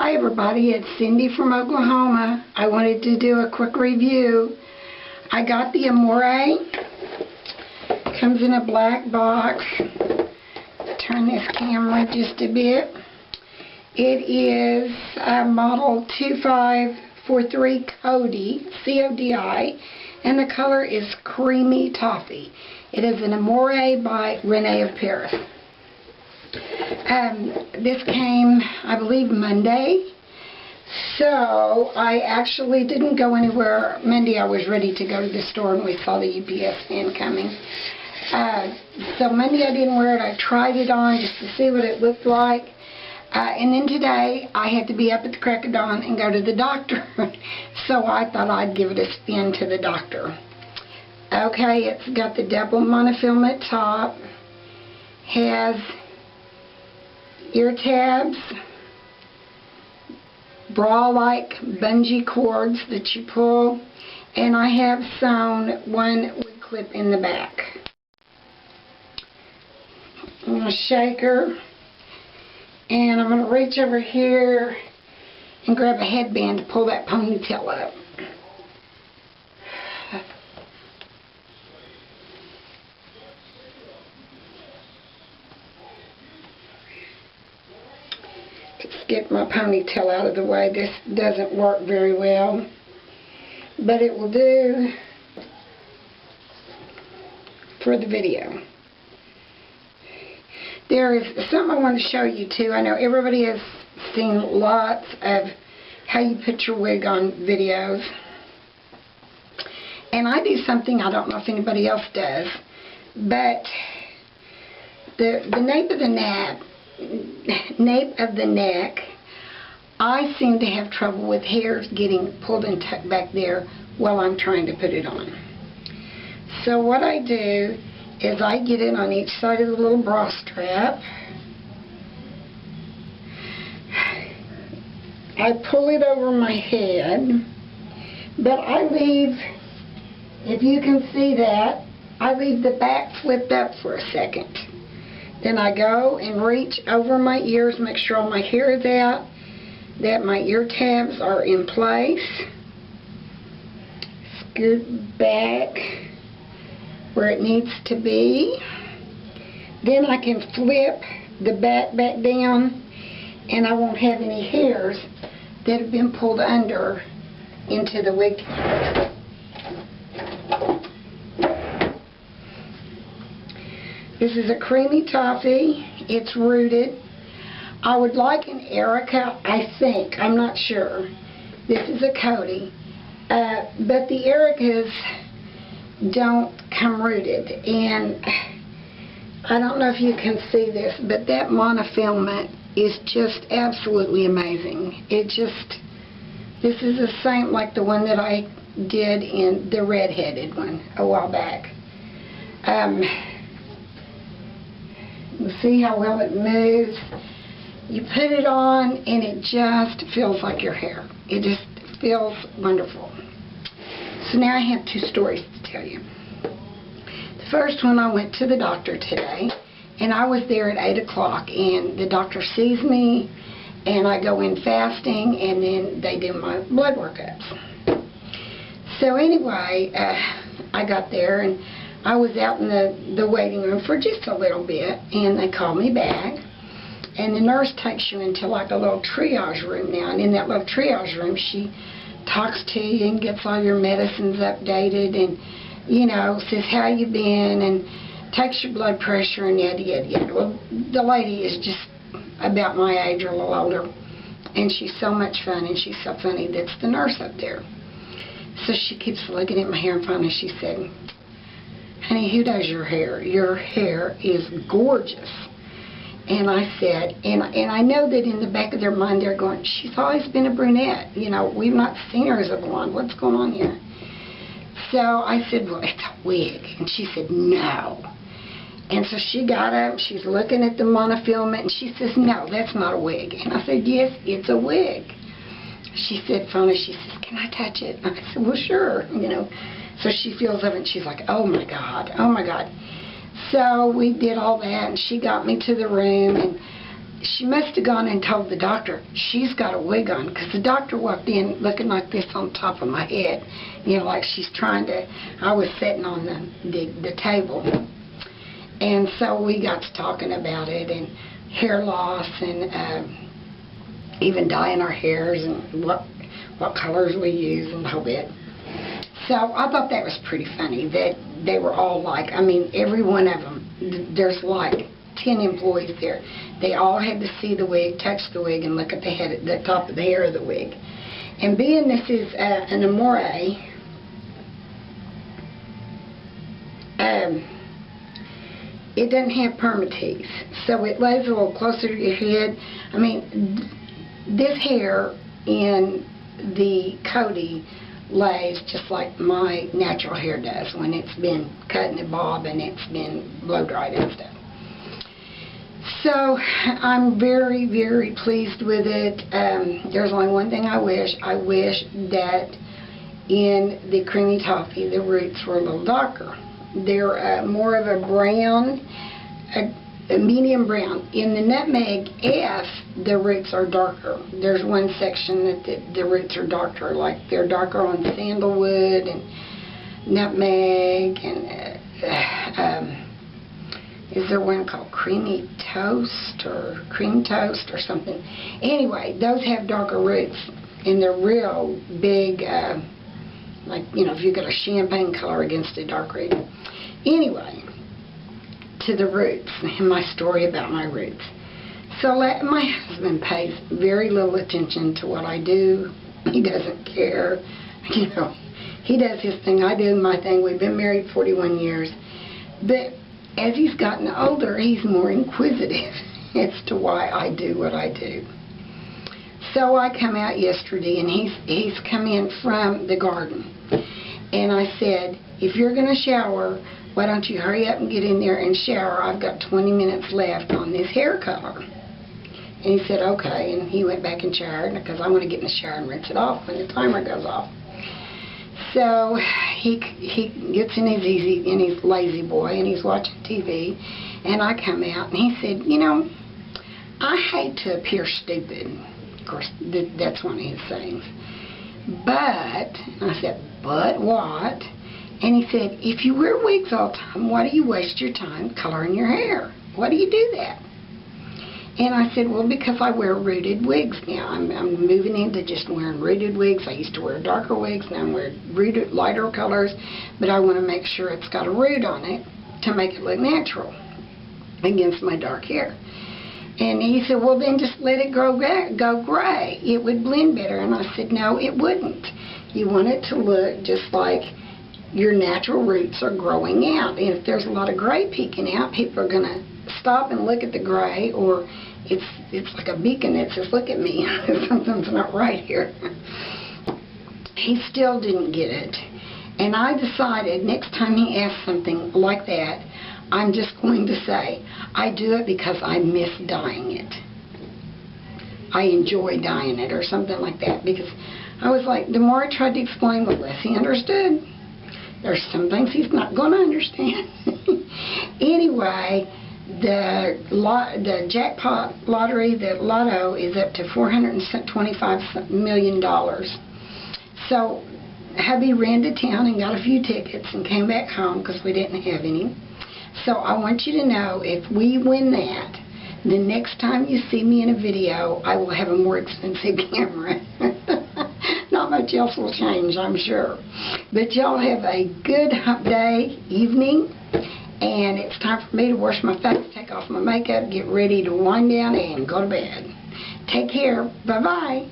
Hi everybody, it's Cindy from Oklahoma. I wanted to do a quick review. I got the Amore. Comes in a black box. Turn this camera just a bit. It is model 2543 Codi, C-O-D-I, and the color is creamy toffee. It is an Amore by Renee of Paris. This came, I believe, Monday. So I actually didn't go anywhere. Monday I was ready to go to the store and we saw the UPS van coming. So Monday I didn't wear it. I tried it on just to see what it looked like. And then today I had to be up at the crack of dawn and go to the doctor. So I thought I'd give it a spin to the doctor. Okay, it's got the double monofilament top. Has ear tabs, bra-like bungee cords that you pull, and I have sewn one with clip in the back. I'm going to shake her, and I'm going to reach over here and grab a headband to pull that ponytail up. Let's get my ponytail out of the way. This doesn't work very well, but it will do for the video. There is something I want to show you too. I know everybody has seen lots of how you put your wig on videos, and I do something I don't know if anybody else does, but the nape of the neck, I seem to have trouble with hairs getting pulled and tucked back there while I'm trying to put it on. So what I do is I get it on each side of the little bra strap. I pull it over my head, but I leave, if you can see that, I leave the back flipped up for a second. Then I go and reach over my ears, make sure all my hair is out, that my ear tabs are in place. Scoot back where it needs to be. Then I can flip the back down, and I won't have any hairs that have been pulled under into the wig. This is a creamy toffee. It's rooted. I would like an Erica, I think. I'm not sure. This is a Codi. But the Ericas don't come rooted. And I don't know if you can see this, but that monofilament is just absolutely amazing. This is the same like the one that I did in the red-headed one a while back. You see how well it moves. You put it on and it just feels like your hair. It just feels wonderful. So now I have two stories to tell you. The first one, I went to the doctor today, and I was there at 8 o'clock, and the doctor sees me, and I go in fasting, and then they do my blood workups. So anyway, I got there, and I was out in the waiting room for just a little bit, and they called me back, and the nurse takes you into like a little triage room now, and in that little triage room she talks to you and gets all your medicines updated, and you know, says how you been, and takes your blood pressure, and yada yada yada. Well, the lady is just about my age or a little older, and she's so much fun, and she's so funny. That's the nurse up there. So she keeps looking at my hair, and finally she said, "Honey, who does your hair? Your hair is gorgeous." And I said, and I know that in the back of their mind they're going, she's always been a brunette. You know, we've not seen her as a blonde. What's going on here? So I said, well, it's a wig. And she said, no. And so she got up, she's looking at the monofilament, and she says, no, that's not a wig. And I said, yes, it's a wig. She said, finally, she says, can I touch it? And I said, well, sure, you know. So she feels of it, and she's like, oh my God, oh my God. So we did all that, and she got me to the room, she must have gone and told the doctor she's got a wig on, because the doctor walked in looking like this on top of my head, you know, like she's trying to. I was sitting on the table, and so we got to talking about it and hair loss and even dyeing our hairs and what colors we use and the whole bit. So I thought that was pretty funny that they were all like, I mean, every one of them. There's like 10 employees there. They all had to see the wig, touch the wig, and look at the head, the top of the hair of the wig. And being this is an Amore, it doesn't have permatease, so it lays a little closer to your head. I mean, this hair in the Codi lays just like my natural hair does when it's been cut in a bob and it's been blow dried and stuff. So I'm very, very pleased with it. There's only one thing I wish. I wish that in the creamy toffee the roots were a little darker. They're more of a brown, a medium brown. In the nutmeg F, the roots are darker. There's one section that the roots are darker, like they're darker on sandalwood and nutmeg and is there one called creamy toast or cream toast or something? Anyway, those have darker roots and they're real big, like, you know, if you got a champagne color against a dark root. Anyway, to the roots and my story about my roots. So my husband pays very little attention to what I do. He doesn't care. You know, he does his thing, I do my thing. We've been married 41 years. But as he's gotten older, he's more inquisitive as to why I do what I do. So I come out yesterday, and he's come in from the garden. And I said, if you're going to shower, why don't you hurry up and get in there and shower? I've got 20 minutes left on this hair color. And he said, okay. And he went back and showered, because I'm going to get in the shower and rinse it off when the timer goes off. So he gets in his lazy boy, and he's watching TV, and I come out, and he said, you know, I hate to appear stupid. Of course, that's one of his sayings. But, I said, but what? And he said, if you wear wigs all the time, why do you waste your time coloring your hair? Why do you do that? And I said, well, because I wear rooted wigs now. I'm moving into just wearing rooted wigs. I used to wear darker wigs, now I'm wearing rooted, lighter colors, but I want to make sure it's got a root on it to make it look natural against my dark hair. And he said, well, then just let it go gray. It would blend better. And I said, no, it wouldn't. You want it to look just like your natural roots are growing out. And if there's a lot of gray peeking out, people are going to stop and look at the gray, or it's like a beacon that says, look at me, something's not right here. He still didn't get it. And I decided next time he asks something like that, I'm just going to say, I do it because I miss dyeing it. I enjoy dyeing it, or something like that. Because I was like, the more I tried to explain, the less he understood. There's some things he's not going to understand. Anyway, the jackpot lottery, the lotto, is up to $425 million. So hubby ran to town and got a few tickets and came back home because we didn't have any. So I want you to know, if we win that, the next time you see me in a video, I will have a more expensive camera. Not much else will change, I'm sure. But y'all have a good hump day, evening, and it's time for me to wash my face, take off my makeup, get ready to wind down and go to bed. Take care. Bye-bye.